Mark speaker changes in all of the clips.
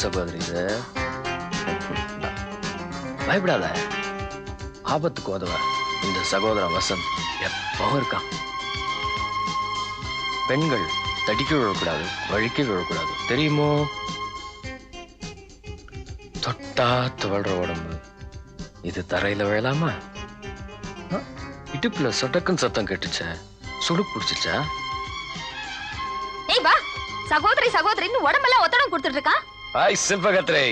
Speaker 1: சகோதரி இது. பயப்படாத, ஆபத்துக்கு உதவ இந்த சகோதரன் வசந்த் எப்பவும் இருக்கான். பெண்கள் தடிக்க விழக்கூடாது, வழிக்க விழக்கூடாது, தெரியுமோ? தொட்டா துவழ்ற உடம்பு இது தரையில விழலாமா? இடுப்புல சொட்டக்குன்னு சத்தம் கேட்டுச்ச, சுடு பிடிச்சிச்சா?
Speaker 2: ஏய் வா, சகோதரி சகோதரின்னு உடம்பெல்லாம் ஒத்தடம் கொடுத்துட்டு இருக்கான்.
Speaker 1: ஹாய் சில்பகத்ரே.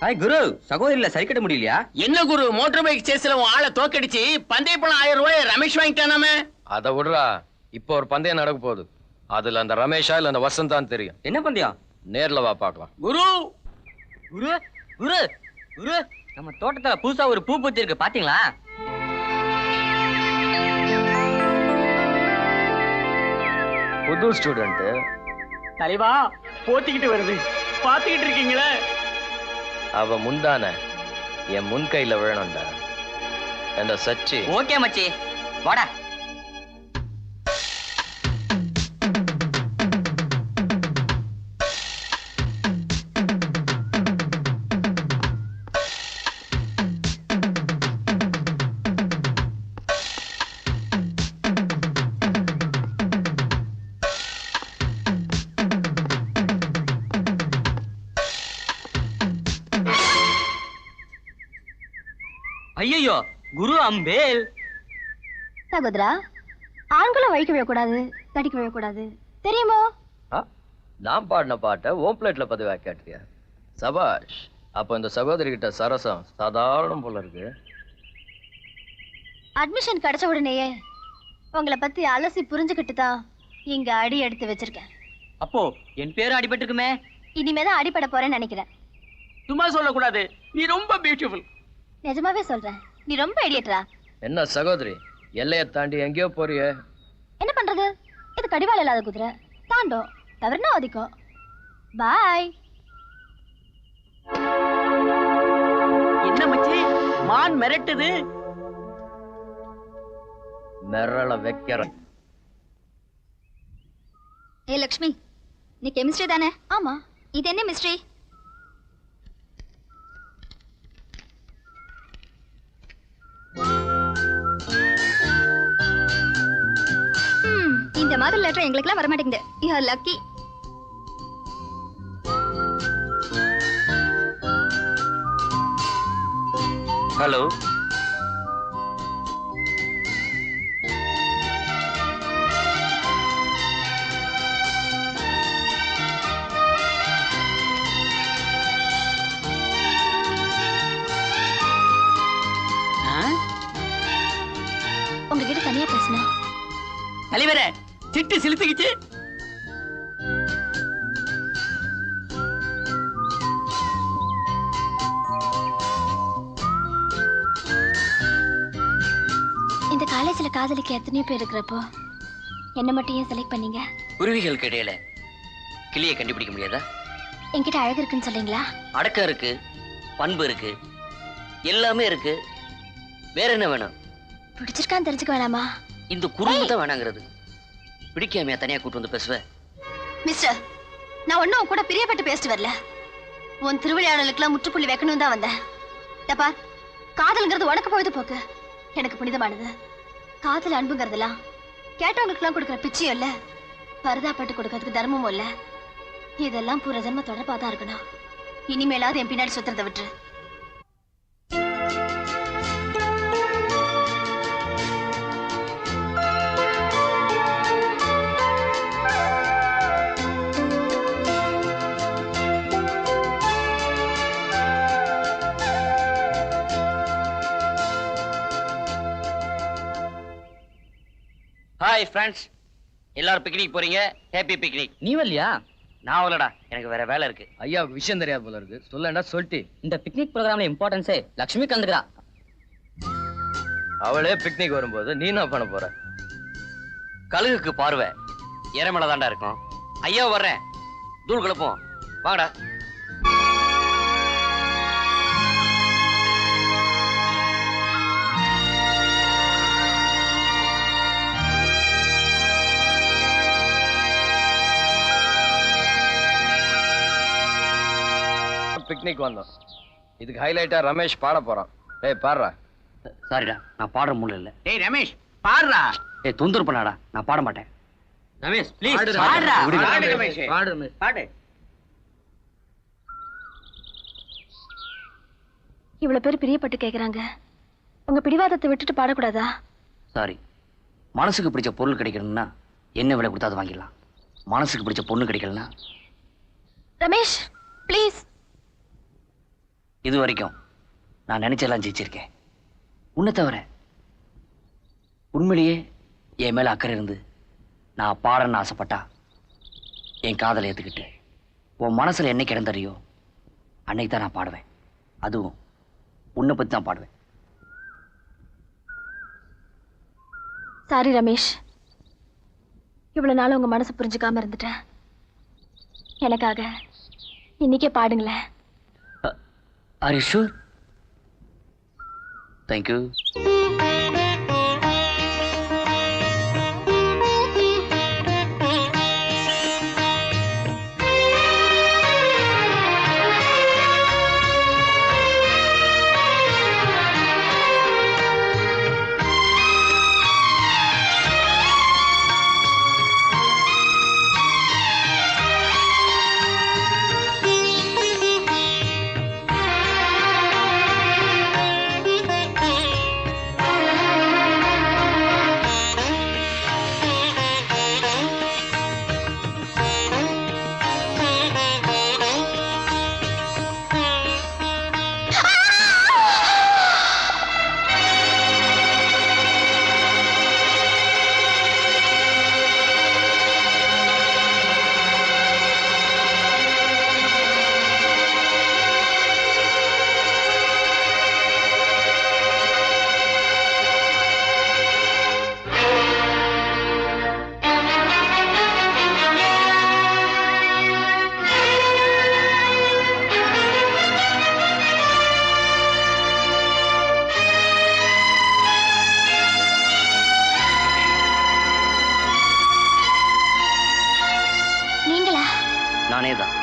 Speaker 3: ஹாய் குரு, சகோதரில சரி கட்ட முடியலையா?
Speaker 4: என்ன குரு, மோட்டார் பைக் சேஸ்ல ஆளை தோக்கடிச்சு பந்தய பணம் 1000 ரூபாய் ரமேஷ் வாங்கிட்டானாமே.
Speaker 1: அதை விடுறா, இப்போ ஒரு பந்தயம் நடக்க போகுது. அதுல அந்த ரமேஷா இல்ல அந்த வசந்தான் தெரியும்.
Speaker 3: என்ன பந்தயம்?
Speaker 1: நேர்ல வா பார்க்கலாம்.
Speaker 4: குரு
Speaker 3: குரு குரு குரு, நம்ம தோட்டத்துல புதுசா ஒரு பூ பூத்தி இருக்கு, பாத்தீங்களா?
Speaker 1: புது ஸ்டூடெண்ட்
Speaker 4: தலைவா போத்திக்கிட்டு வருது, பாத்துக்கிட்டு இருக்கீங்களே.
Speaker 1: அவ முந்தான என் முன் கையில விழணும்டா. அந்த சச்சி
Speaker 3: ஓகே மச்சி, வாடா. ஐயோ, குரு அம்பேல்.
Speaker 2: சகோதரா, ஆண்களும் வழிக்க விழக்கூடாது, தடிக்க விழக்கூடாது, தெரியுமோ?
Speaker 1: நான் பாடின பாட்டை ஓம் பிளேட்ல பதிவா கேட்டியா? சபாஷ். அப்ப இந்த சகோதரி கிட்ட சரசம் சாதாரணம் போல இருக்கு.
Speaker 2: அட்மிஷன் கிடைச்ச உடனேயே உங்களை பத்தி அலசி புரிஞ்சுக்கிட்டு தான் இங்க அடி எடுத்து வச்சிருக்கேன்.
Speaker 3: அப்போ என் பேரு அடிபட்டிருக்குமே.
Speaker 2: இனிமேதான் அடிபட போறேன்னு நினைக்கிறேன்.
Speaker 4: சும்மா சொல்லக்கூடாது, நீ ரொம்ப பியூட்டிஃபுல்.
Speaker 2: நிஜமாவே சொல்றேன், நீ ரொம்ப எளியட்டா.
Speaker 1: என்ன சகோதரி, எல்லையை தாண்டி எங்கேயோ போறிய?
Speaker 2: என்ன பண்றது, இது கடிவாளம் இல்லாத குதிரை, தாண்டோ தவறுனா அதிகம். பாய்.
Speaker 4: என்ன மச்சி, மான் மிரட்டுது.
Speaker 1: மிரள வைக்கிற.
Speaker 2: ஏ லக்ஷ்மி, நீ கெமிஸ்ட்ரி தானே? ஆமா. இது என்ன மிஸ்ட்ரி? இந்த மாதிரி லெட்டர் எங்களுக்குலாம் வர மாட்டேங்குது. You are lucky.
Speaker 3: ஹலோ.
Speaker 2: உங்ககிட்ட தனியா பேசணும்.
Speaker 4: தலைவரே, சிட்டு சிலுத்துக்கிச்சு.
Speaker 2: இந்த காலேஜ்ல காதலிக்க எத்தனையோ பேர் இருக்கிறப்போ என்ன மட்டும் ஏன் செலக்ட் பண்ணீங்க?
Speaker 3: குருவிகளுக்கு இடையில கிளியை கண்டுபிடிக்க முடியாதா?
Speaker 2: என்கிட்ட அழகு இருக்குன்னு சொல்றீங்களா?
Speaker 3: அடக்கம் இருக்கு, பண்பு இருக்கு, எல்லாமே இருக்கு. வேற என்ன வேணும்?
Speaker 2: பிடிச்சிருக்கான்னு தெரிஞ்சுக்க வேணாமா?
Speaker 3: இந்த குறும்பு தான் வேணாங்கிறது. பிடிக்காமையா தனியா கூட்டு வந்து பேசுவேன்?
Speaker 2: மிஸ்டர், நான் ஒன்னும் கூட பிரியப்பட்டு பேசிட்டு வரல. உன் திருவிளையாடலுக்குலாம் முற்றுப்புள்ளி வைக்கணும் தான் வந்தேன். தப்பா, காதல்ங்கிறது உனக்கு பொழுது போக்கு, எனக்கு புனிதமானது. காதல் அன்புங்கிறதுலாம் கேட்டவங்களுக்குலாம் கொடுக்குற பிச்சையும் இல்ல, பரிதாப்பட்டு கொடுக்கறதுக்கு தர்மமும் இல்ல. இதெல்லாம் பூர ஜன்ம தொடர்பாதான் இருக்கணும். இனிமேலாவது என் பின்னாடி சுத்துறதை விட்டு.
Speaker 3: ஹாய் ஃப்ரெண்ட்ஸ், எல்லாரும் பிக்னிக் போறீங்க. Happy picnic. நீ வரலையா? நான் வரலடா, எனக்கு வேற வேலை இருக்கு.
Speaker 1: ஐயா விஷயம் தெரியாது போல இருக்கு, சொல்லண்டா சொல்லிட்டு.
Speaker 3: இந்த பிக்னிக் ப்ரோக்ராம்ல இம்பார்ட்டன்ஸே லட்சுமி கலந்துக்கிறா.
Speaker 1: அவளே பிக்னிக் வரும்போது நீ என்ன பண்ண போற?
Speaker 3: கழுகுக்கு பார்வை இறமேல தாண்டா இருக்கும். ஐயா வர்றேன், தூள் கிளப்போம், வாங்கடா.
Speaker 1: பிக்னிக் வந்தோம். இதுக்கு ஹைலைட்டா ரமேஷ் பாட போறான். டேய் பாடுறா.
Speaker 3: சாரிடா, நான் பாடுற மூல இல்ல.
Speaker 4: டேய் ரமேஷ் பாடுறா.
Speaker 3: ஏய் தொந்தரவு பண்ணாடா, நான் பாட மாட்டேன்.
Speaker 4: ரமேஷ் ப்ளீஸ்
Speaker 3: பாடுடா.
Speaker 4: பாடுறா.
Speaker 3: விடு.
Speaker 4: பாடு ரமேஷ்.
Speaker 3: பாடு ரமேஷ்.
Speaker 4: பாடு.
Speaker 2: இவ்வளவு பேர் பிரியப்பட்டு கேக்குறாங்க. உங்க பிடிவாதத்தை விட்டுட்டு பாடக்கூடாதா?
Speaker 3: சாரி. மனசுக்கு பிடிச்ச பொருள் கிடைக்கணும்னா என்ன விலை கொடுத்தா அது வாங்கிடலாம். மனசுக்கு பிடிச்ச பொண்ணு கிடைக்கலன்னா
Speaker 2: ரமேஷ் ப்ளீஸ்.
Speaker 3: இது வரைக்கும் நான் நினைச்செல்லாம் ஜெயிச்சிருக்கேன். உன்னை தவிர உண்மையிலேயே என் மேல அக்கறை இருந்து நான் பாடணும்னு ஆசைப்பட்டா என் காதலை ஏத்துக்கிட்டு உன் மனசுல என்னைக்கு இடந்தறியோ அன்னைக்கு தான் நான் பாடுவேன். அதுவும் உன்னை பத்தி தான் பாடுவேன்.
Speaker 2: சாரி ரமேஷ், இவ்வளவு நாள் உங்க மனசு புரிஞ்சுக்காம இருந்துட்டேன். எனக்காக இன்னைக்கே பாடுங்களேன்.
Speaker 3: Are you sure? Thank you. நானே தான்.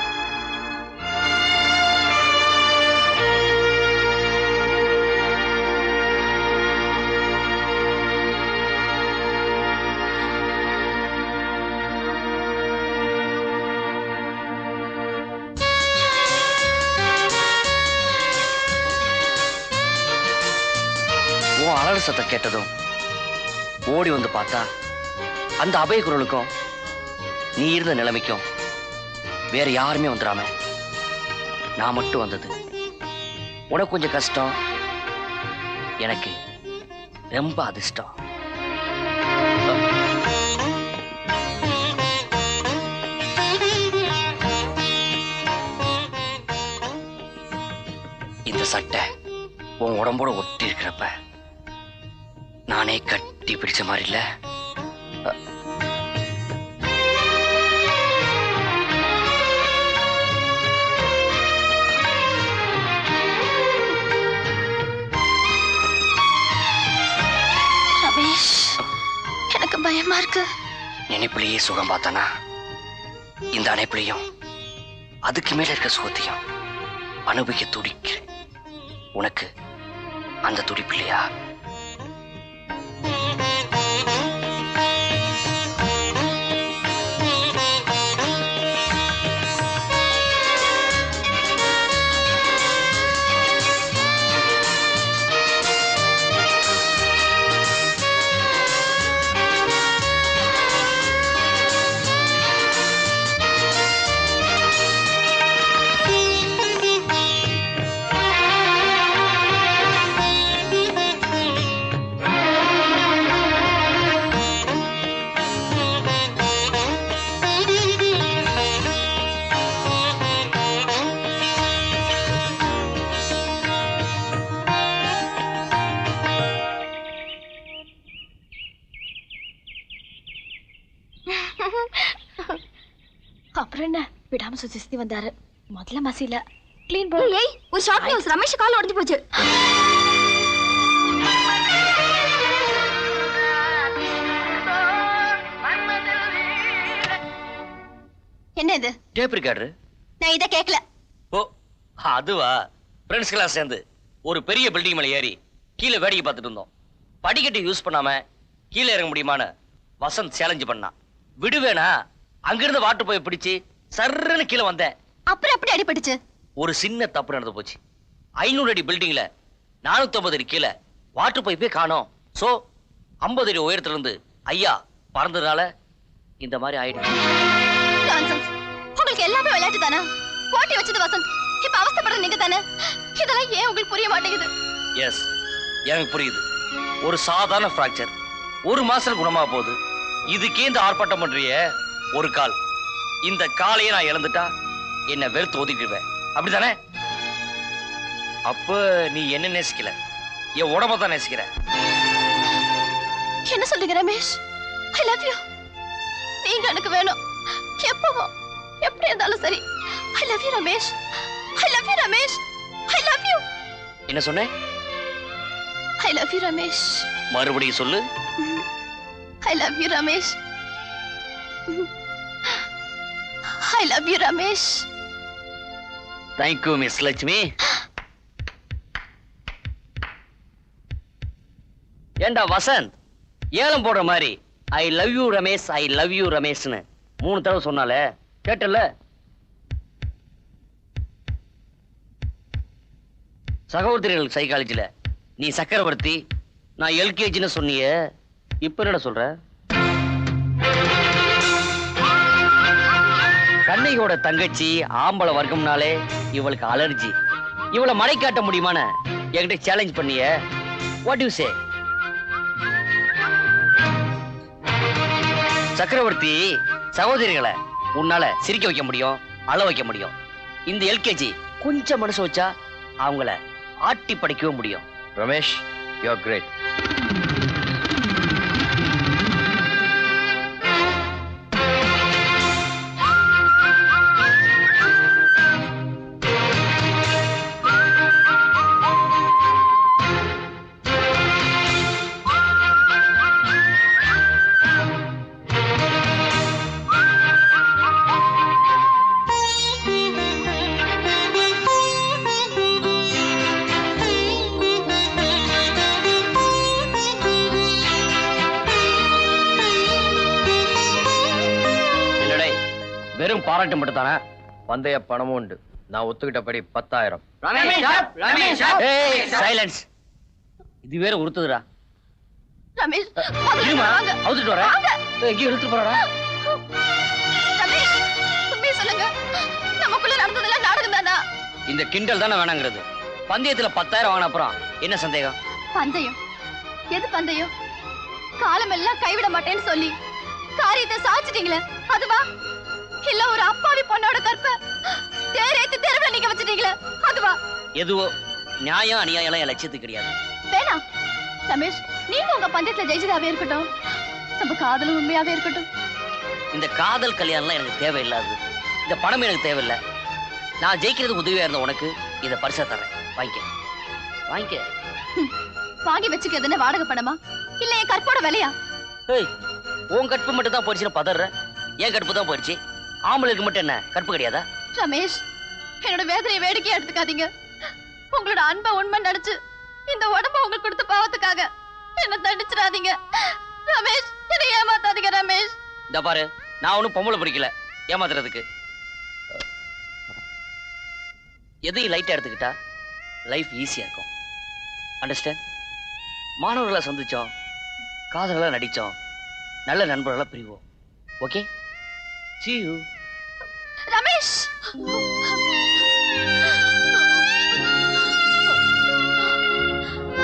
Speaker 3: உன் அலறு சத்தம் கேட்டதும் ஓடி வந்து பார்த்தா அந்த அபய குரலுக்கும் நீ இருந்த நிலைமைக்கும் வேற யாருமே வந்துடாம நான் மட்டும் வந்தது. உனக்கு கொஞ்சம் கஷ்டம், எனக்கு ரொம்ப அதிர்ஷ்டம். இந்த சட்டை உன் உடம்போட ஒட்டி இருக்கிறப்ப நானே கட்டி பிடிச்ச மாதிரி இல்ல?
Speaker 2: ரமேஷ், எனக்கு பயமா இருக்கு.
Speaker 3: நினைப்பிலேயே சுகம் பார்த்தானா இந்த அணைப்பிலையும் அதுக்கு மேல இருக்க சுகத்தையும் அனுபவிக்க துடிக்கிறேன். உனக்கு அந்த துடிப்பு இல்லையா?
Speaker 2: அப்புறம் என்ன, விடாம சுத்தி சுத்தி வந்தாரு. முதல்ல மசில கிளீன் பண்ணி. ஏய், ஒரு ஷார்ட் நியூஸ், ரமேஷ் கால் உடைஞ்சு போச்சு. என்ன இது?
Speaker 3: Tape recorder.
Speaker 2: நான் இத கேக்கல.
Speaker 3: ஓ, அதுவா, ஃப்ரெண்ட்ஸ்கெல்லாம் சேர்ந்து ஒரு பெரிய பில்டிங் மேல ஏறி கீழே வேடிக்கை பார்த்துட்டு இருந்தோம். படிக்கட்டு யூஸ் பண்ணாம கீழே இறங்க முடியுமான்னு வசந்த் சேலஞ்சு பண்ணான். விடுவேனா, அங்கிருந்து வாட்டர் போய் பிடிச்சு சர்ன்னு கீழே வந்தேன்.
Speaker 2: அப்புறம் எப்படி அடிபட்டுச்சு?
Speaker 3: ஒரு சின்ன தப்பு நடந்து போச்சு. 500 அடி பில்டிங்ல 450 அடி கீழே வாட்டர் பைப்பே காணோம். சோ 50 அடி உயரத்துல இருந்து ஐயா பறந்ததுனால இந்த மாதிரி ஆயிடுச்சு.
Speaker 2: Nonsense. உங்களுக்கு எல்லாமே விளையாட்டு தானே? போட்டி வச்சது வசந்த், இப்ப அவஸ்தைப்படுறது நீங்க தானே? இதெல்லாம் ஏன் உங்களுக்கு புரிய மாட்டேங்குது?
Speaker 3: எஸ், எனக்கு புரியுது. ஒரு சாதாரண ஃப்ராக்சர் 1 மாசத்துல குணமாக போகுது. இதுக்கே இந்த ஆர்ப்பாட்டம் பண்றியே. ஒரு கால், இந்த காலையை நான் இழந்துட்டா என்ன வெறுத்து ஒதுக்கிடுவேன், அப்படித்தானே? அப்ப நீ என்ன நேசிக்கல, என் உடம்ப தான் நேசிக்கிற.
Speaker 2: என்ன சொல்றீங்க ரமேஷ்? I love you. நீங்க எனக்கு வேணும். எப்பவோ எப்படி இருந்தாலும் சரி. I love you Ramesh. I love you Ramesh. I love you.
Speaker 3: என்ன சொன்னேன்?
Speaker 2: I love you Ramesh.
Speaker 3: மறுபடியும் சொல்லு.
Speaker 2: I love you Ramesh. I love you Ramesh.
Speaker 3: Thank you miss Lakshmi. ஏண்டா வசந்த், ஏலம் போடுற மாதிரி I love you Ramesh, I love you ரமேஷ்னு 3 தடவை சொன்னாலே கேட்டல? சகோதரிகள் சைக்காலஜில நீ சக்கரவர்த்தி, நான் எல்கேஜின்னு சொன்னியே, இப்ப என்னடா சொல்ற? கண்ணையோட தங்கச்சி ஆம்பளை வர்க்கம்னாலே இவளுக்கு அலர்ஜி. இவளை மறை காட்ட முடியுமான என்கிட்ட சேலஞ்ச் பண்ணிய. What you say? சக்கரவர்த்தி, சகோதரிகளை உன்னால சிரிக்க வைக்க முடியும், அழ வைக்க முடியும். இந்த எல்கேஜி கொஞ்சம் மனசு வச்சா அவங்கள ஆட்டி படைக்கவும் முடியும்.
Speaker 1: Ramesh, you are great.
Speaker 3: வெறும் பாராட்டு மட்டும் தானே?
Speaker 1: பந்தய பணமும் உண்டு. நான் ஒத்துக்கிட்டபடி 10,000.
Speaker 3: சைலன்ஸ். இது வேற உறுத்துதுடா.
Speaker 2: ரமேஷ்,
Speaker 3: இருமா,
Speaker 2: வாங்க.
Speaker 3: அவுத்துட்டு வரேன்.
Speaker 2: வாங்க.
Speaker 3: எங்கேயும் இழுத்துட்டு போறடா.
Speaker 2: ரமேஷ், உண்மையை சொல்லுங்க. நமக்குள்ள நடந்ததெல்லாம் நாடகம் தானா?
Speaker 3: இந்த கிண்டல் தானே வேணாங்கிறது. பந்தயத்துல 10,000 வாங்கின அப்புறம் என்ன சந்தேகம்?
Speaker 2: பந்தயம்? எது பந்தயம்? காலம் எல்லாம் கைவிட மாட்டேன்னு சொல்லி காரியத்தை சாதிச்சிட்டீங்களே, அதுவா? இல்ல ஒரு அப்பாவி பொண்ணோட கற்ப தேரேத்து தெருவுல நீங்க வச்சிட்டீங்களே, அதுவா?
Speaker 3: எதுவோ நியாயம் அநியாயம் எல்லாம் என் லட்சியத்துக்கு கிடையாது.
Speaker 2: வேணாம் ரமேஷ், நீங்க உங்க பந்தயத்துல ஜெயிச்சதாவே இருக்கட்டும், நம்ம காதலும் உண்மையாவே இருக்கட்டும்.
Speaker 3: இந்த காதல் கல்யாணம்லாம் எனக்கு தேவையில்லாது. இந்த பணம் எனக்கு தேவையில்லை. நான் ஜெயிக்கிறது உதவியா இருந்த உனக்கு இதை பரிசா தரேன். வாங்கிக்க, வாங்கிக்க.
Speaker 2: வாங்கி வச்சுக்கிறதுன்னு வாடகை பணமா இல்ல என் கற்போட விலையா?
Speaker 3: ஏய், உன் கற்பு மட்டும் தான் போயிடுச்சுன்னு பதற. என் கற்பு தான் போயிடுச்சு. ஆம்பளுக்கு மட்டும் என்ன கற்பு கிடையாதா?
Speaker 2: ரமேஷ், என்னோட வேதனையை வேடிக்கையா எடுத்துக்காதீங்க. உங்களோட அன்பை உண்மை நடிச்சு இந்த உடம்ப உங்களுக்கு கொடுத்த பாவத்துக்காக என்ன தண்டிச்சிடாதீங்க ரமேஷ். என்னை ஏமாத்தாதீங்க ரமேஷ்.
Speaker 3: இந்த பாரு, நான் ஒன்னும் பொம்பளை பிடிக்கல ஏமாத்துறதுக்கு. எதையும் லைட்டா எடுத்துக்கிட்டா லைஃப் ஈஸியா இருக்கும். அண்டர்ஸ்டாண்ட்? மாணவர்களை சந்திச்சோம், காதலா நடிச்சோம், நல்ல நண்பர்களா பிரிவோம். Okay, see you.
Speaker 2: ரமேஷ்